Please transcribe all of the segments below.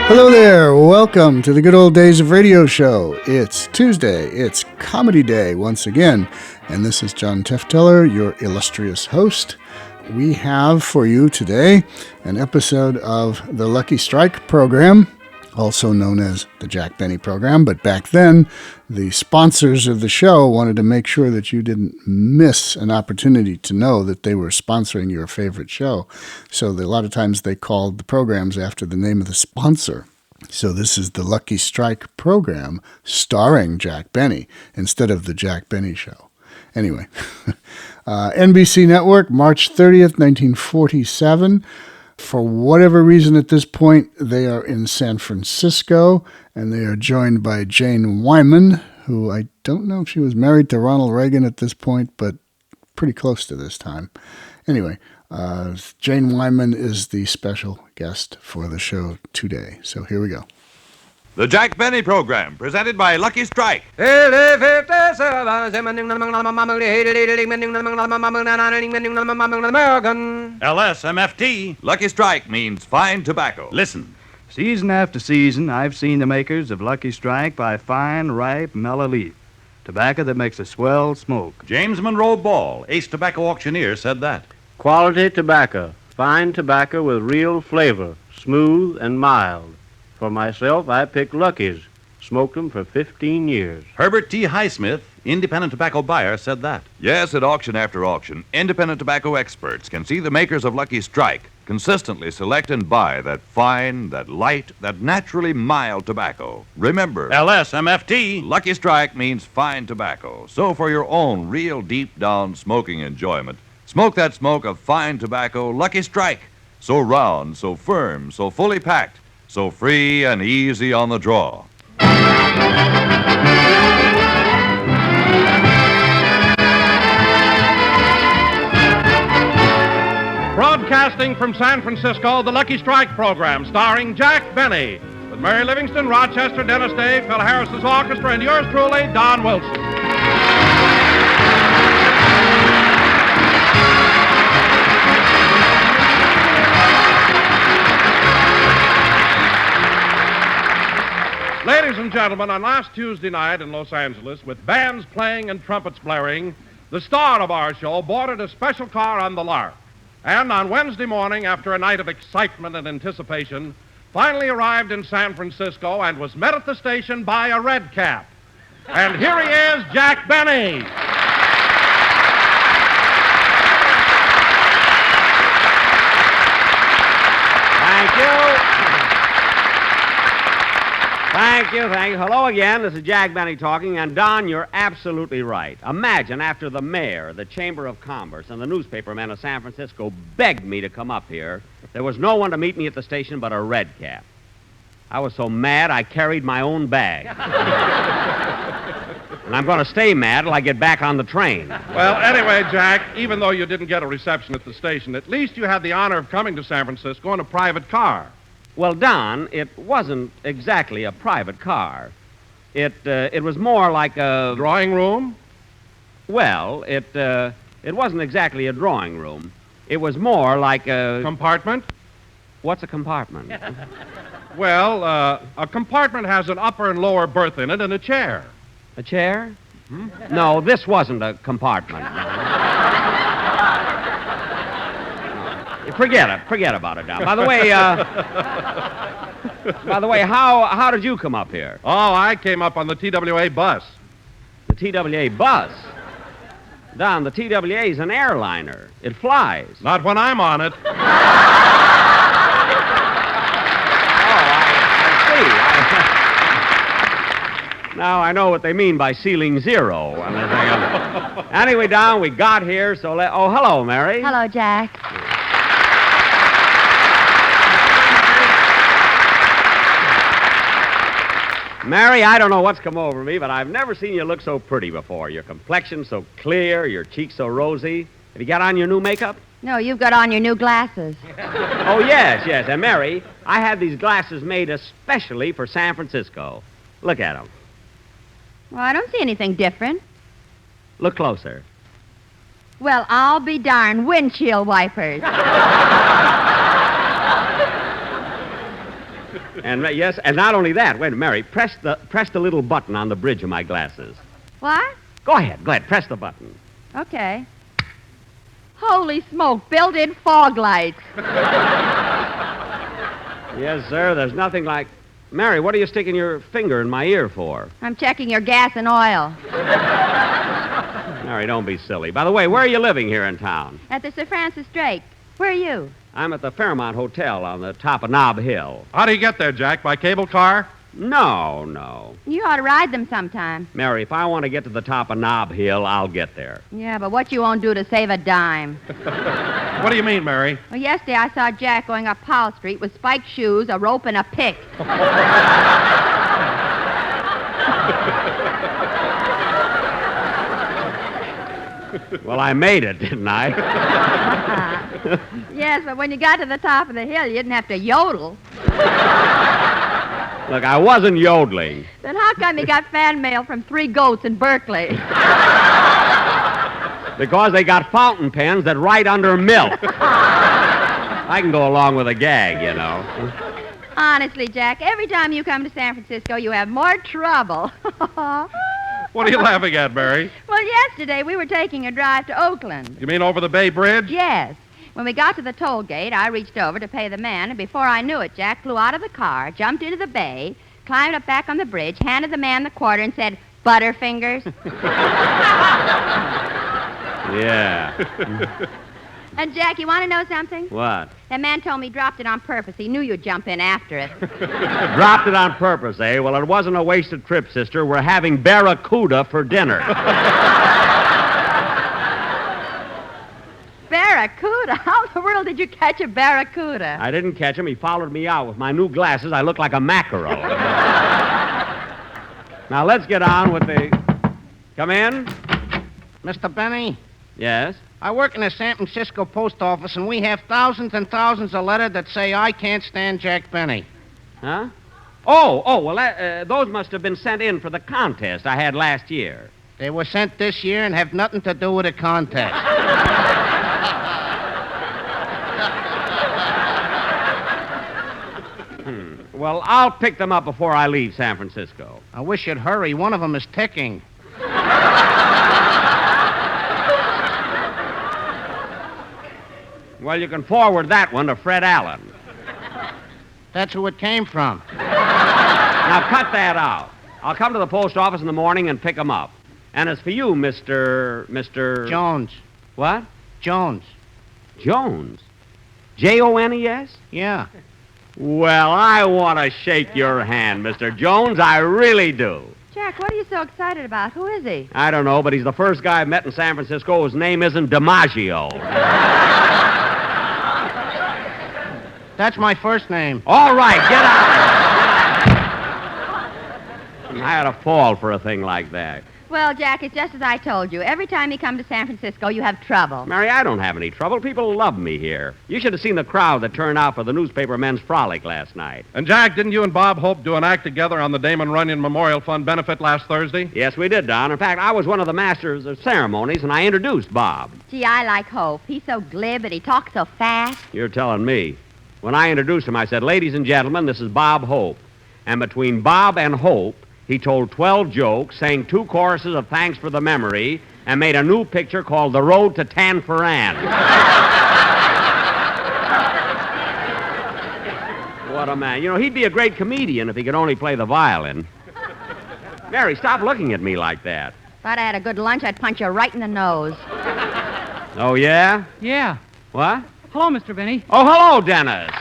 Hello there, welcome to the Good Old Days of Radio Show. It's Tuesday, it's Comedy Day once again, and this is John Tefteller, your illustrious host. We have for you today an episode of the Lucky Strike program, also known as the Jack Benny program, but back then the sponsors of the show wanted to make sure that you didn't miss an opportunity to know that they were sponsoring your favorite show. So a lot of times they called the programs after the name of the sponsor. So this is the Lucky Strike program starring Jack Benny instead of the Jack Benny Show. Anyway, NBC Network, March 30th, 1947. For whatever reason at this point, they are in San Francisco, and they are joined by Jane Wyman, who I don't know if she was married to Ronald Reagan at this point, but pretty close to this time. Anyway, Jane Wyman is the special guest for the show today. So here we go. The Jack Benny Program, presented by Lucky Strike. LSMFT. Lucky Strike means fine tobacco. Listen. Season after season, I've seen the makers of Lucky Strike buy fine, ripe, mellow leaf. Tobacco that makes a swell smoke. James Monroe Ball, ace tobacco auctioneer, said that. Quality tobacco, fine tobacco with real flavor, smooth and mild. For myself, I picked Lucky's. Smoked them for 15 years. Herbert T. Highsmith, independent tobacco buyer, said that. Yes, at auction after auction, independent tobacco experts can see the makers of Lucky Strike consistently select and buy that fine, that light, that naturally mild tobacco. Remember, LSMFT. Lucky Strike means fine tobacco. So for your own real deep-down smoking enjoyment, smoke that smoke of fine tobacco, Lucky Strike. So round, so firm, so fully packed, so free and easy on the draw. Broadcasting from San Francisco, the Lucky Strike program, starring Jack Benny, with Mary Livingston, Rochester, Dennis Day, Phil Harris's orchestra, and yours truly, Don Wilson. Ladies and gentlemen, on last Tuesday night in Los Angeles, with bands playing and trumpets blaring, the star of our show boarded a special car on the Lark. And on Wednesday morning, after a night of excitement and anticipation, finally arrived in San Francisco and was met at the station by a red cap. And here he is, Jack Benny. Thank you. Thank you. Hello again. This is Jack Benny talking, and Don, you're absolutely right. Imagine after the mayor, the Chamber of Commerce, and the newspapermen of San Francisco begged me to come up here, there was no one to meet me at the station but a red cap. I was so mad I carried my own bag. And I'm going to stay mad till I get back on the train. Well, anyway, Jack, even though you didn't get a reception at the station, at least you had the honor of coming to San Francisco in a private car. Well, Don, it wasn't exactly a private car. It was more like a... Drawing room? Well, it wasn't exactly a drawing room. It was more like a... Compartment? What's a compartment? Well, a compartment has an upper and lower berth in it and a chair. A chair? No, this wasn't a compartment. Forget about it, Don. By the way, how did you come up here? Oh, I came up on the TWA bus. The TWA bus? Don, the TWA is an airliner. It flies. Not when I'm on it. I see. Now I know what they mean by ceiling zero. Anyway, Don, we got here, so oh, hello, Mary. Hello, Jack. Mary, I don't know what's come over me, but I've never seen you look so pretty before. Your complexion so clear, your cheeks so rosy. Have you got on your new makeup? No, you've got on your new glasses. Oh, yes. And Mary, I had these glasses made especially for San Francisco. Look at them. Well, I don't see anything different. Look closer. Well, I'll be darned. Windshield wipers. And yes, and not only that. Wait, Mary, press the little button on the bridge of my glasses. What? Go ahead, press the button. Okay. Holy smoke, built-in fog lights. Yes, sir, there's nothing like... Mary, what are you sticking your finger in my ear for? I'm checking your gas and oil. Mary, don't be silly. By the way, where are you living here in town? At the Sir Francis Drake. Where are you? I'm at the Fairmont Hotel on the top of Nob Hill. How do you get there, Jack? By cable car? No. You ought to ride them sometime. Mary, if I want to get to the top of Nob Hill, I'll get there. Yeah, but what you won't do to save a dime. What do you mean, Mary? Well, yesterday I saw Jack going up Powell Street with spiked shoes, a rope, and a pick. Well, I made it, didn't I? Yes, but when you got to the top of the hill, you didn't have to yodel. Look, I wasn't yodeling. Then how come you got fan mail from 3 goats in Berkeley? Because they got fountain pens that write under milk. I can go along with a gag, you know. Honestly, Jack, every time you come to San Francisco, you have more trouble. What are you laughing at, Mary? Well, yesterday we were taking a drive to Oakland. You mean over the Bay Bridge? Yes. When we got to the toll gate, I reached over to pay the man, and before I knew it, Jack flew out of the car, jumped into the bay, climbed up back on the bridge, handed the man the quarter, and said, "Butterfingers." Yeah. And, Jack, you want to know something? What? That man told me he dropped it on purpose. He knew you'd jump in after it. Dropped it on purpose, eh? Well, it wasn't a wasted trip, sister. We're having barracuda for dinner. Barracuda? How in the world did you catch a barracuda? I didn't catch him. He followed me out. With my new glasses, I look like a mackerel. Now, let's get on with the... Come in. Mr. Benny, Yes? I work in the San Francisco post office, and we have thousands and thousands of letters that say, "I can't stand Jack Benny." Huh? Oh, well, those must have been sent in for the contest I had last year. They were sent this year and have nothing to do with the contest. Well, I'll pick them up before I leave San Francisco. I wish you'd hurry. One of them is ticking. Well, you can forward that one to Fred Allen. That's who it came from. Now, cut that out. I'll come to the post office in the morning and pick them up. And as for you, Mr. Jones. What? Jones. Jones. Jones? Yeah. Well, I want to shake your hand, Mr. Jones. I really do. Jack, what are you so excited about? Who is he? I don't know, but he's the first guy I've met in San Francisco whose name isn't DiMaggio. That's my first name. All right, get out. I had a fall for a thing like that. Well, Jack, it's just as I told you. Every time you come to San Francisco, you have trouble. Mary, I don't have any trouble. People love me here. You should have seen the crowd that turned out for the newspaper men's frolic last night. And, Jack, didn't you and Bob Hope do an act together on the Damon Runyon Memorial Fund benefit last Thursday? Yes, we did, Don. In fact, I was one of the masters of ceremonies, and I introduced Bob. Gee, I like Hope. He's so glib and he talks so fast. You're telling me. When I introduced him, I said, "Ladies and gentlemen, this is Bob Hope." And between Bob and Hope, he told 12 jokes, sang 2 choruses of Thanks for the Memory, and made a new picture called The Road to Tanforan. What a man. You know, he'd be a great comedian if he could only play the violin. Mary, stop looking at me like that. If I'd had a good lunch, I'd punch you right in the nose. Oh, yeah? Yeah. What? Hello, Mr. Benny. Oh, hello, Dennis.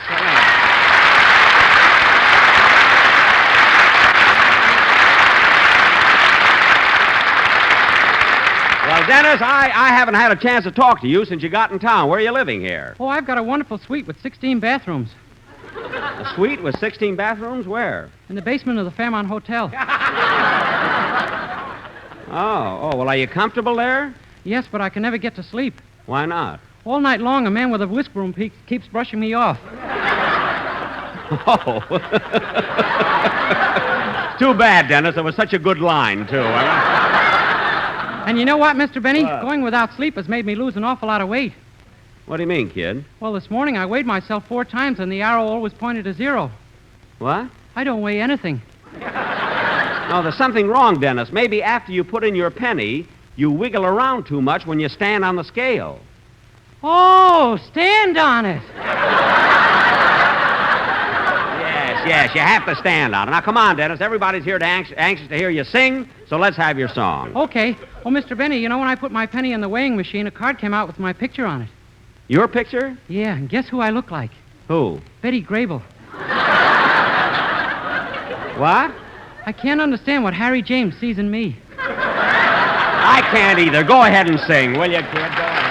Well, Dennis, I haven't had a chance to talk to you since you got in town. Where are you living here? Oh, I've got a wonderful suite with 16 bathrooms A suite with 16 bathrooms? Where? in the basement of the Fairmont Hotel. Oh, well, are you comfortable there? Yes, but I can never get to sleep. Why not? All night long, a man with a whisk broom keeps brushing me off. Oh. Too bad, Dennis. It was such a good line, too. And you know what, Mr. Benny? What? Going without sleep has made me lose an awful lot of weight. What do you mean, kid? Well, this morning I weighed myself 4 times, and the arrow always pointed to 0. What? I don't weigh anything. No, there's something wrong, Dennis. Maybe after you put in your penny, you wiggle around too much when you stand on the scale. Oh, stand on it. Yes, you have to stand on it. Now, come on, Dennis. Everybody's here anxious to hear you sing, so let's have your song. Okay. Oh, Mr. Benny, you know when I put my penny in the weighing machine, a card came out with my picture on it. Your picture? Yeah, and guess who I look like? Who? Betty Grable. What? I can't understand what Harry James sees in me. I can't either. Go ahead and sing, will you, kid? Go ahead.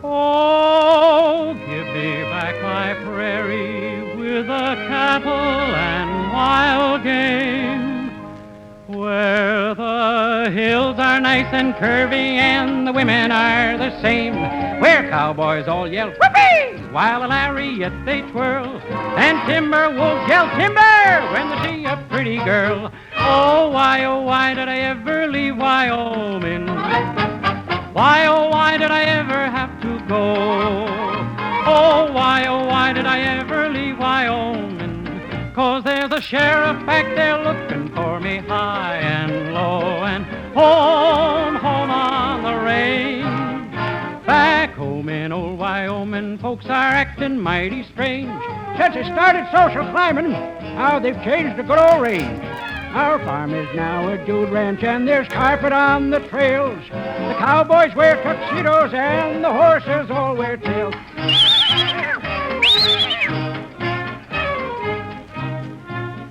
Oh, give me back my prairie with the cattle and wild game, where the hills are nice and curvy and the women are the same, where cowboys all yell whoopee while the lariat they twirl, and timber wolves yell timber when they see a pretty girl. Oh, why did I ever leave Wyoming? Why, oh, why did I ever have to go? Oh, why did I ever leave Wyoming? 'Cause there's a sheriff back there looking for me high and low, and home on the range. Back home in old Wyoming, folks are acting mighty strange. Since they started social climbing, how they've changed the good old range. Our farm is now a dude ranch, and there's carpet on the trails. The cowboys wear tuxedos, and the horses all wear tails.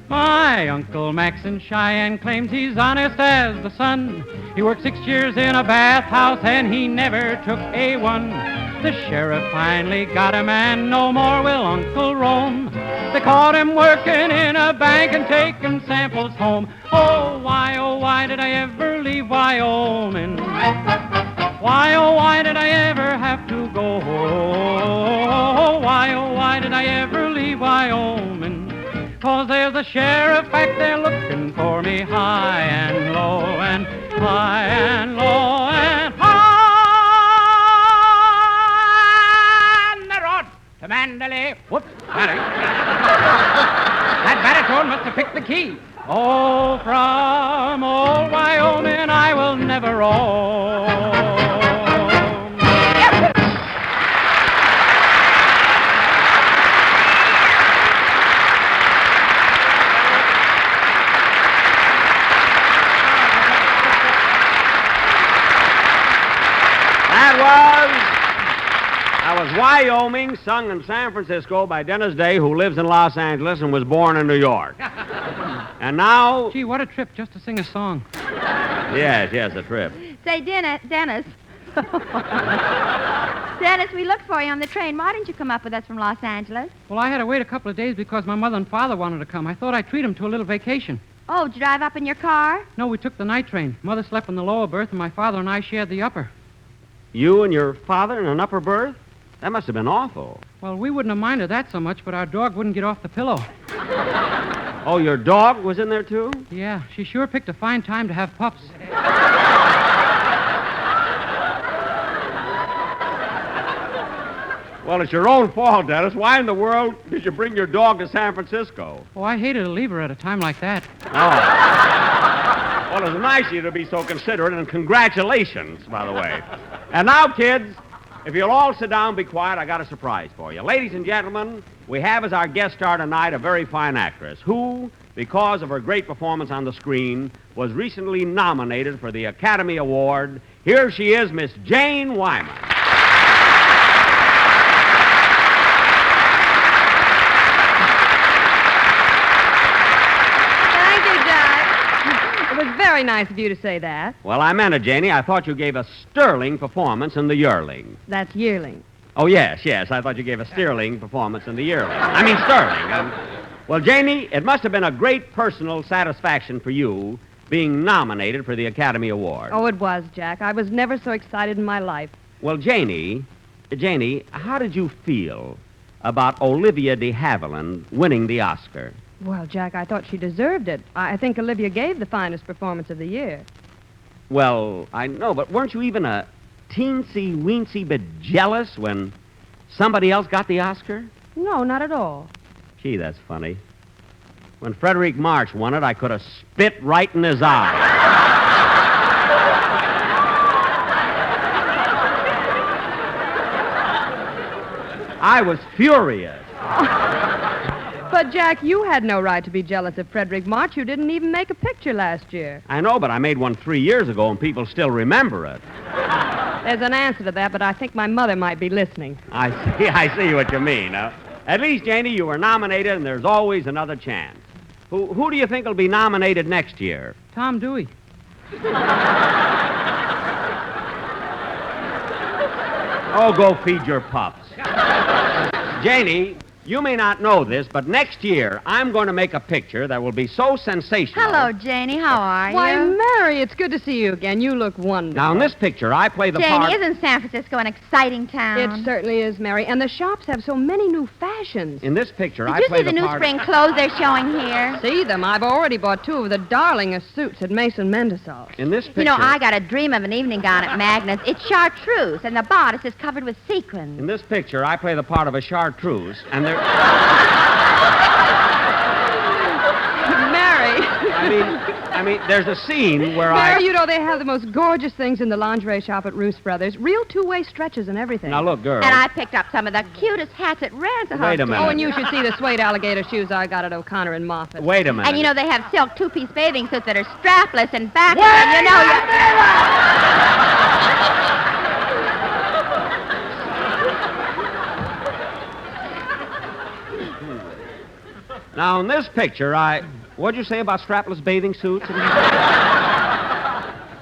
My Uncle Max in Cheyenne claims he's honest as the sun. He worked 6 years in a bathhouse, and he never took A1. The sheriff finally got him, and no more will Uncle roam. They caught him working in a bank and taking samples home. Oh, why did I ever leave Wyoming? Why did I ever have to go? Why did I ever leave Wyoming? 'Cause there's a sheriff back there looking for me high and low, and high and low, and high. On the road to Mandalay. Whoops, sorry. That baritone must have picked the key. Oh, from old Wyoming I will never roam. That was Wyoming, sung in San Francisco by Dennis Day, who lives in Los Angeles and was born in New York. And now... Gee, what a trip just to sing a song. Yes, a trip. Say, Dennis. Dennis, we looked for you on the train. Why didn't you come up with us from Los Angeles? Well, I had to wait a couple of days because my mother and father wanted to come. I thought I'd treat them to a little vacation. Oh, did you drive up in your car? No, we took the night train. Mother slept in the lower berth, and my father and I shared the upper. You and your father in an upper berth? That must have been awful. Well, we wouldn't have minded that so much, but our dog wouldn't get off the pillow. Oh, your dog was in there, too? Yeah, she sure picked a fine time to have pups. Well, it's your own fault, Dennis. Why in the world did you bring your dog to San Francisco? Oh, I hated to leave her at a time like that. Oh. Well, it's nice of you to be so considerate, and congratulations, by the way. And now, kids, if you'll all sit down and be quiet, I got a surprise for you. Ladies and gentlemen, we have as our guest star tonight a very fine actress who, because of her great performance on the screen, was recently nominated for the Academy Award. Here she is, Miss Jane Wyman. Thank you, Jack. It was very nice of you to say that. Well, I meant it, Janie. I thought you gave a sterling performance in The Yearling. That's yearling. Oh, yes. I thought you gave a sterling performance in The Yearling. I mean, sterling. Well, Janie, it must have been a great personal satisfaction for you being nominated for the Academy Award. Oh, it was, Jack. I was never so excited in my life. Well, Janie, how did you feel about Olivia de Havilland winning the Oscar? Well, Jack, I thought she deserved it. I think Olivia gave the finest performance of the year. Well, I know, but weren't you even a teensy-weensy bit jealous when somebody else got the Oscar? No, not at all. Gee, that's funny. When Frederick March won it, I could have spit right in his eye. I was furious. But, Jack, you had no right to be jealous of Frederick March. You didn't even make a picture last year. I know, but I made one 3 years ago, and people still remember it. There's an answer to that, but I think my mother might be listening. I see what you mean. At least, Janie, you were nominated, and there's always another chance. Who do you think will be nominated next year? Tom Dewey. Oh, go feed your pups. Janie, you may not know this, but next year I'm going to make a picture that will be so sensational. Hello, Janie. How are you? Why, Mary, it's good to see you again. You look wonderful. Now, in this picture, I play the part... Janie, isn't San Francisco an exciting town? It certainly is, Mary. And the shops have so many new fashions. In this picture, Did I you play see the new part... spring clothes they're showing here? See them. I've already bought 2 of the darlingest suits at Mason Mendesal's. In this picture... You know, I got a dream of an evening gown at Magnus. It's chartreuse, and the bodice is covered with sequins. In this picture, I play the part of a chartreuse, and there... Mary. I mean, there's a scene where Mary, you know, they have the most gorgeous things in the lingerie shop at Roos Brothers. Real 2-way stretches and everything. Now, look, girl. And I picked up some of the cutest hats at Ransom. Wait a minute. Oh, and you should see the suede alligator shoes I got at O'Connor and Moffat. Wait a minute. And you know, they have silk 2-piece bathing suits that are strapless and backless. And you know, Now, in this picture, what'd you say about strapless bathing suits?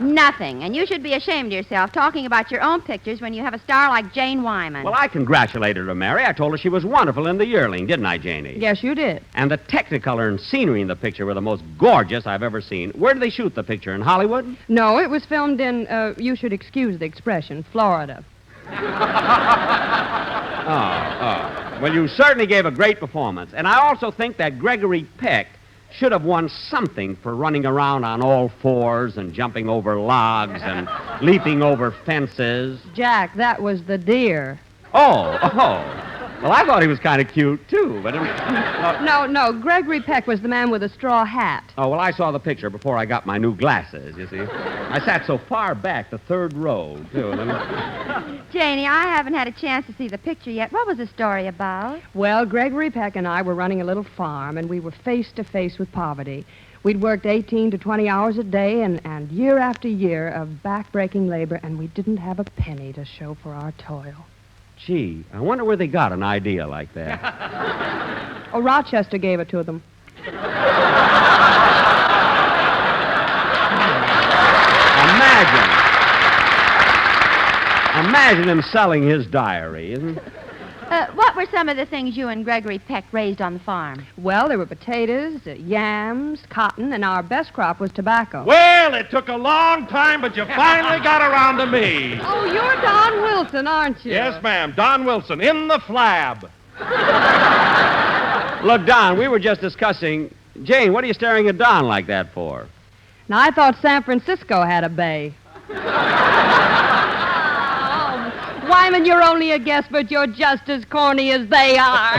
Nothing. And you should be ashamed of yourself talking about your own pictures when you have a star like Jane Wyman. Well, I congratulated her, Mary. I told her she was wonderful in The Yearling, didn't I, Janie? Yes, you did. And the Technicolor and scenery in the picture were the most gorgeous I've ever seen. Where did they shoot the picture? In Hollywood? No, it was filmed in, you should excuse the expression, Florida. Well, you certainly gave a great performance. And I also think that Gregory Peck should have won something for running around on all fours and jumping over logs and leaping over fences. Jack, that was the deer. Oh. Well, I thought he was kind of cute, too, but... No, Gregory Peck was the man with a straw hat. Oh, well, I saw the picture before I got my new glasses, you see. I sat so far back, the third row, too. Janie, I haven't had a chance to see the picture yet. What was the story about? Well, Gregory Peck and I were running a little farm, and we were face to face with poverty. We'd worked 18 to 20 hours a day and year after year of back-breaking labor, and we didn't have a penny to show for our toil. Gee, I wonder where they got an idea like that. Oh, Rochester gave it to them. Imagine him selling his diary, isn't it? What were some of the things you and Gregory Peck raised on the farm? Well, there were potatoes, yams, cotton, and our best crop was tobacco. Well, it took a long time, but you finally got around to me. Oh, you're Don Wilson, aren't you? Yes, ma'am. Don Wilson, in the flab. Look, Don, we were just discussing... Jane, what are you staring at Don like that for? Now, I thought San Francisco had a bay. Wyman, you're only a guest, but you're just as corny as they are.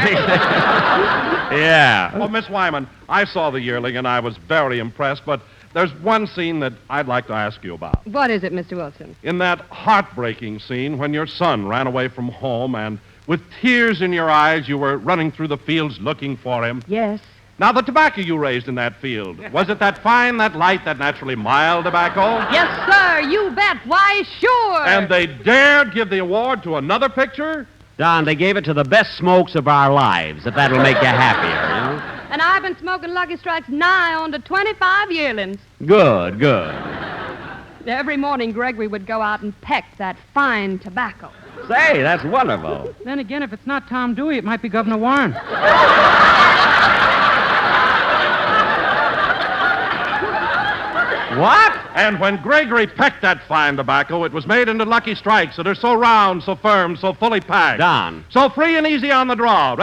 Yeah. Well, Miss Wyman, I saw The Yearling, and I was very impressed, but there's one scene that I'd like to ask you about. What is it, Mr. Wilson? In that heartbreaking scene when your son ran away from home and with tears in your eyes you were running through the fields looking for him. Yes. Now, the tobacco you raised in that field, was it that fine, that light, that naturally mild tobacco? Yes, sir, you bet. Why, sure. And they dared give the award to another picture? Don, they gave it to the best smokes of our lives, if that'll make you happier, you know? And I've been smoking Lucky Strikes nigh on to 25 yearlings. Good. Every morning, Gregory would go out and peck that fine tobacco. Say, that's wonderful. Then again, if it's not Tom Dewey, it might be Governor Warren. What? And when Gregory pecked that fine tobacco, it was made into Lucky Strikes that are so round, so firm, so fully packed. Don. So free and easy on the draw.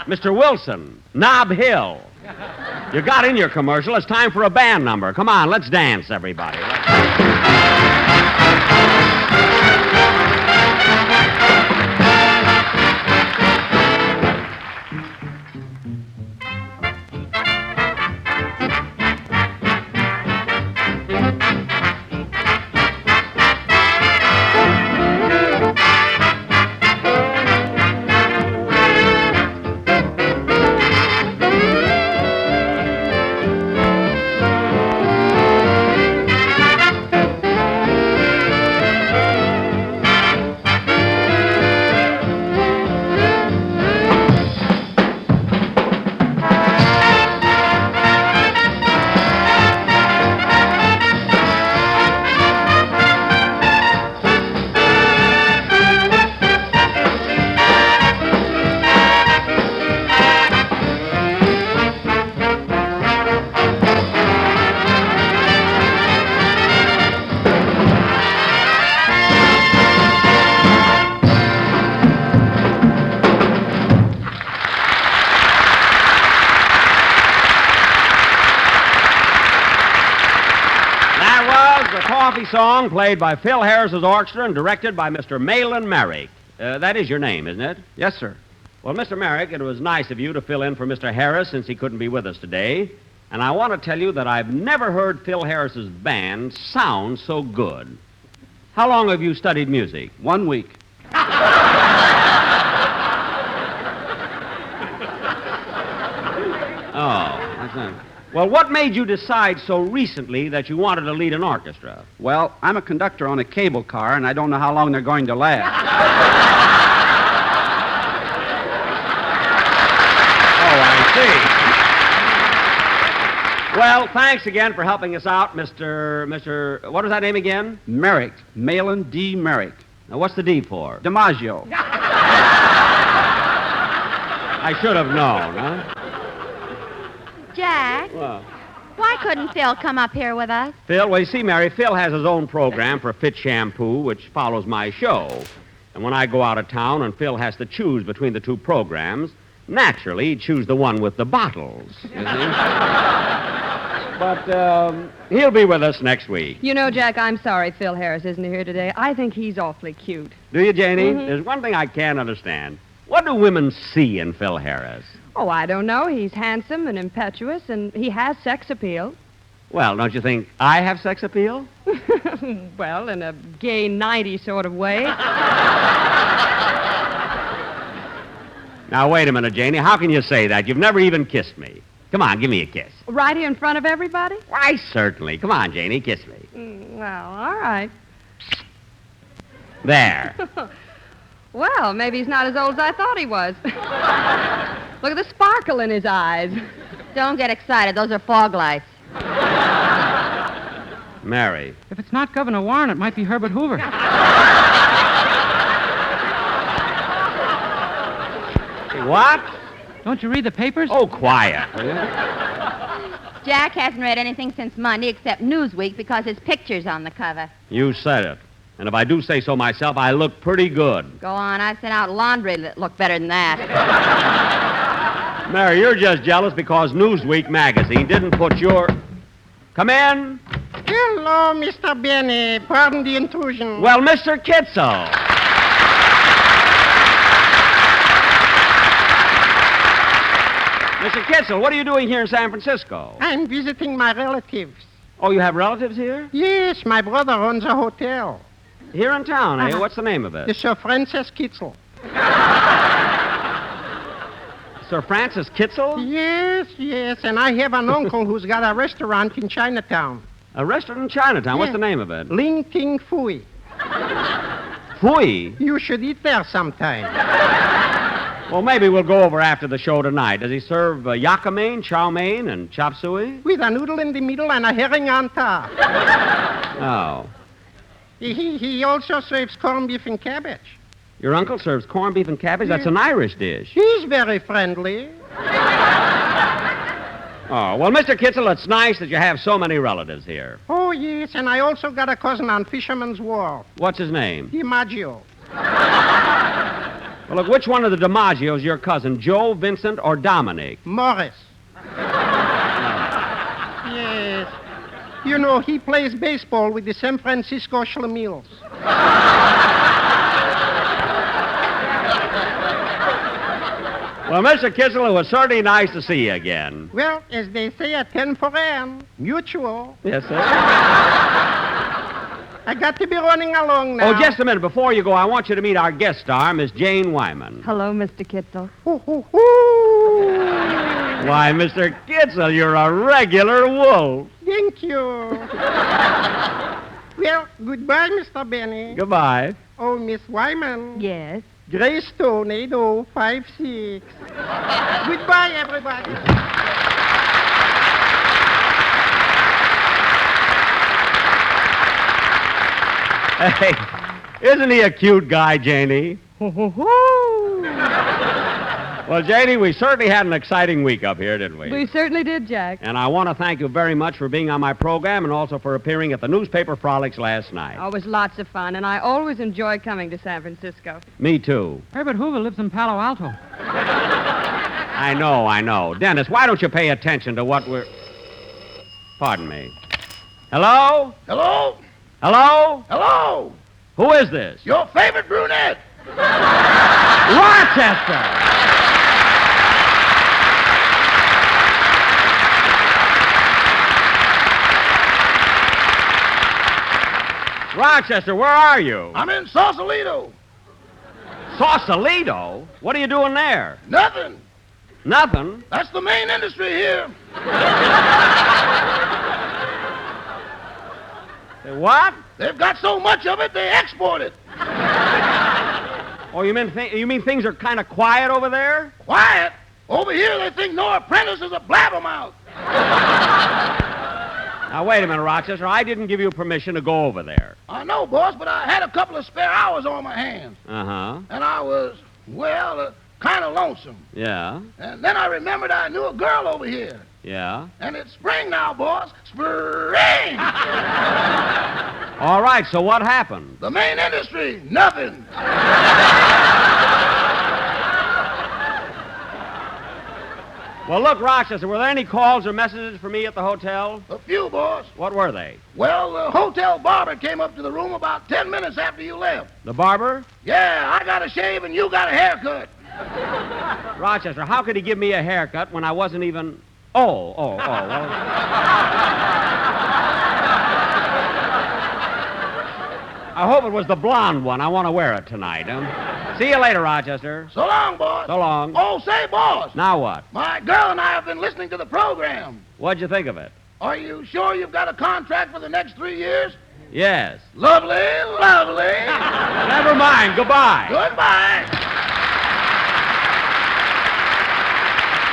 Mr. Wilson, Nob Hill. You got in your commercial. It's time for a band number. Come on, let's dance, everybody. Song played by Phil Harris's orchestra and directed by Mr. Malin Merrick. That is your name, isn't it? Yes, sir. Well, Mr. Merrick, it was nice of you to fill in for Mr. Harris since he couldn't be with us today. And I want to tell you that I've never heard Phil Harris's band sound so good. How long have you studied music? 1 week. Oh, that's not... Well, what made you decide so recently that you wanted to lead an orchestra? Well, I'm a conductor on a cable car, and I don't know how long they're going to last. Oh, I see. Well, thanks again for helping us out, Mr. What was that name again? Merrick. Malin D. Merrick. Now, what's the D for? DiMaggio. I should have known, huh? Jack, Well, why couldn't Phil come up here with us? Phil, well, you see, Mary, Phil has his own program for Fit Shampoo, which follows my show. And when I go out of town and Phil has to choose between the two programs, naturally, he'd choose the one with the bottles. You see? But he'll be with us next week. You know, Jack, I'm sorry Phil Harris isn't here today. I think he's awfully cute. Do you, Janie? There's one thing I can't understand. What do women see in Phil Harris? Oh, I don't know. He's handsome and impetuous, and he has sex appeal. Well, don't you think I have sex appeal? Well, in a gay 90 sort of way. Now, wait a minute, Janie. How can you say that? You've never even kissed me. Come on, give me a kiss. Right here in front of everybody? Why, certainly. Come on, Janie, kiss me. Well, all right. There. Well, maybe he's not as old as I thought he was. Look at the sparkle in his eyes. Don't get excited. Those are fog lights. Mary. If it's not Governor Warren, it might be Herbert Hoover. What? Don't you read the papers? Oh, quiet. Jack hasn't read anything since Monday except Newsweek because his picture's on the cover. You said it. And if I do say so myself, I look pretty good. Go on. I've sent out laundry that looked better than that. Mary, you're just jealous because Newsweek magazine didn't put your... Come in. Hello, Mr. Benny. Pardon the intrusion. Well, Mr. Kitzel. Mr. Kitzel, what are you doing here in San Francisco? I'm visiting my relatives. Oh, you have relatives here? Yes, my brother owns a hotel. Here in town, eh? What's the name of The it? Sir Francis Kitzel. Sir Francis Kitzel? Yes, and I have an uncle who's got a restaurant in Chinatown. A restaurant in Chinatown. What's Yeah. the name of it? Ling Ting Fui. Fui. You should eat there sometime. Well, maybe we'll go over after the show tonight. Does he serve yakka mein, chow mein, and chop suey? With a noodle in the middle and a herring on top. Oh. He also serves corned beef and cabbage. Your uncle serves corned beef and cabbage? That's an Irish dish. He's very friendly. Oh, well, Mr. Kitzel, it's nice that you have so many relatives here. Oh, yes, and I also got a cousin on Fisherman's Wharf. What's his name? DiMaggio. Well, look, which one of the DiMaggio's your cousin, Joe, Vincent, or Dominic? Morris. Yes. You know, he plays baseball with the San Francisco Schlemiels. Well, Mr. Kitzel, it was certainly nice to see you again. Well, as they say at 10 for N, mutual. Yes, sir. I got to be running along now. Oh, just a minute. Before you go, I want you to meet our guest star, Miss Jane Wyman. Hello, Mr. Kitzel. Why, Mr. Kitzel, you're a regular wolf. Thank you. Well, goodbye, Mr. Benny. Goodbye. Oh, Miss Wyman. Yes. Greystone 8056. Goodbye, everybody. Hey, isn't he a cute guy, Janie? Well, Janie, we certainly had an exciting week up here, didn't we? We certainly did, Jack. And I want to thank you very much for being on my program and also for appearing at the newspaper frolics last night. Oh, it was lots of fun, and I always enjoy coming to San Francisco. Me too. Herbert Hoover lives in Palo Alto. I know. Dennis, why don't you pay attention to what we're... Pardon me. Hello? Hello? Hello? Hello? Who is this? Your favorite brunette. Rochester! Rochester, where are you? I'm in Sausalito. Sausalito? What are you doing there? Nothing. Nothing? That's the main industry here. What? They've got so much of it, they export it. Oh, you mean things are kind of quiet over there? Quiet? Over here, they think no apprentice is a blabbermouth. Now, wait a minute, Rochester. I didn't give you permission to go over there. I know, boss, but I had a couple of spare hours on my hands. Uh-huh. And I was, kind of lonesome. Yeah? And then I remembered I knew a girl over here. Yeah? And it's spring now, boss. Spring! All right, so what happened? The main industry, nothing. Well, look, Rochester, were there any calls or messages for me at the hotel? A few, boss. What were they? Well, the hotel barber came up to the room about 10 minutes after you left. The barber? Yeah, I got a shave and you got a haircut. Rochester, how could he give me a haircut when I wasn't even... Oh, well... I hope it was the blonde one. I want to wear it tonight. See you later, Rochester. So long, boss. So long. Oh, say, boss. Now what? My girl and I have been listening to the program. What'd you think of it? Are you sure you've got a contract for the next 3 years? Yes. Lovely, lovely. Never mind. Goodbye. Goodbye.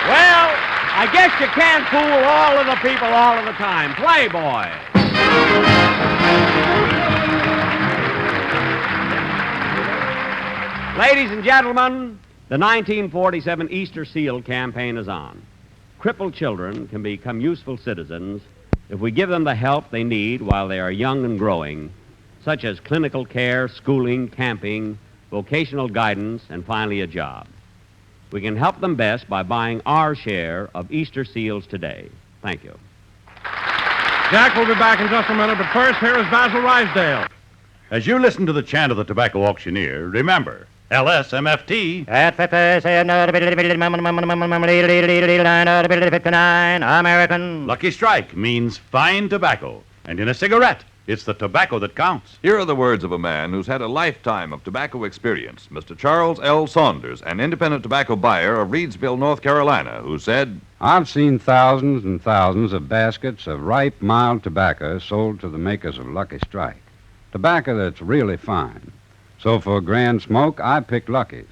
Well, I guess you can't fool all of the people all of the time. Playboy. Ladies and gentlemen, the 1947 Easter Seal campaign is on. Crippled children can become useful citizens if we give them the help they need while they are young and growing, such as clinical care, schooling, camping, vocational guidance, and finally a job. We can help them best by buying our share of Easter Seals today. Thank you. Jack will be back in just a minute, but first, here is Basil Rysdale. As you listen to the chant of the tobacco auctioneer, remember, LSMFT. At 59 American. Lucky Strike means fine tobacco. And in a cigarette, it's the tobacco that counts. Here are the words of a man who's had a lifetime of tobacco experience, Mr. Charles L. Saunders, an independent tobacco buyer of Reedsville, North Carolina, who said, I've seen thousands and thousands of baskets of ripe, mild tobacco sold to the makers of Lucky Strike. Tobacco that's really fine. So for a grand smoke, I picked Lucky's.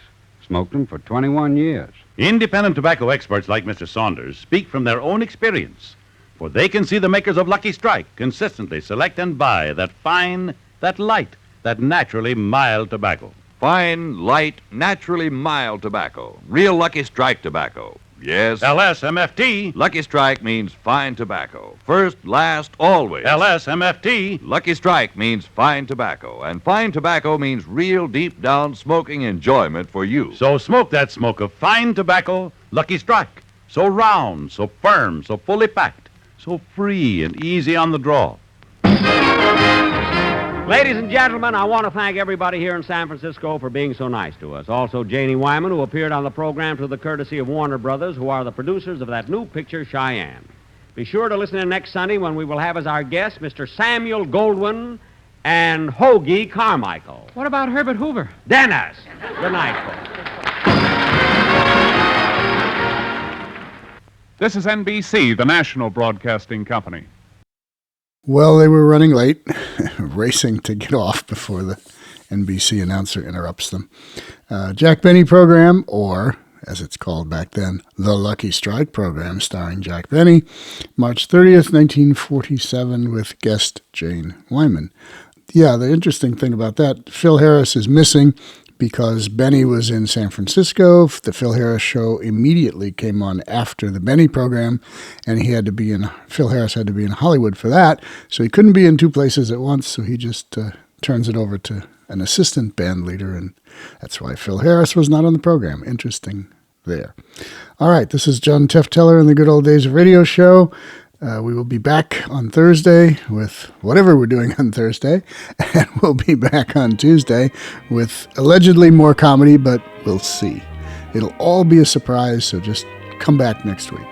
Smoked them for 21 years. Independent tobacco experts like Mr. Saunders speak from their own experience, for they can see the makers of Lucky Strike consistently select and buy that fine, that light, that naturally mild tobacco. fine, light, naturally mild tobacco. Real Lucky Strike tobacco. Yes. LSMFT. Lucky Strike means fine tobacco. First, last, always. LSMFT. Lucky Strike means fine tobacco. And fine tobacco means real deep down smoking enjoyment for you. So smoke that smoke of fine tobacco, Lucky Strike. So round, so firm, so fully packed, so free and easy on the draw. Ladies and gentlemen, I want to thank everybody here in San Francisco for being so nice to us. Also, Jane Wyman, who appeared on the program through the courtesy of Warner Brothers, who are the producers of that new picture, Cheyenne. Be sure to listen in next Sunday when we will have as our guests Mr. Samuel Goldwyn and Hoagie Carmichael. What about Herbert Hoover? Dennis! Good night, folks. This is NBC, the national broadcasting company. Well, they were running late, racing to get off before the NBC announcer interrupts them. Jack Benny program, or as it's called back then, the Lucky Strike program, starring Jack Benny, March 30th, 1947, with guest Jane Wyman. Yeah, the interesting thing about that, Phil Harris is missing because Benny was in San Francisco. The Phil Harris show immediately came on after the Benny program, and Phil Harris had to be in Hollywood for that, so he couldn't be in two places at once, so he just turns it over to an assistant band leader, and that's why Phil Harris was not on the program. Interesting there. All right, this is John Tefteller in the Good Old Days of Radio show. We will be back on Thursday with whatever we're doing on Thursday, and we'll be back on Tuesday with allegedly more comedy, but we'll see. It'll all be a surprise, so just come back next week.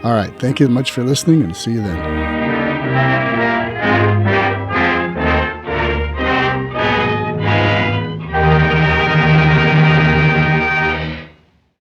All right, thank you much for listening, and see you then.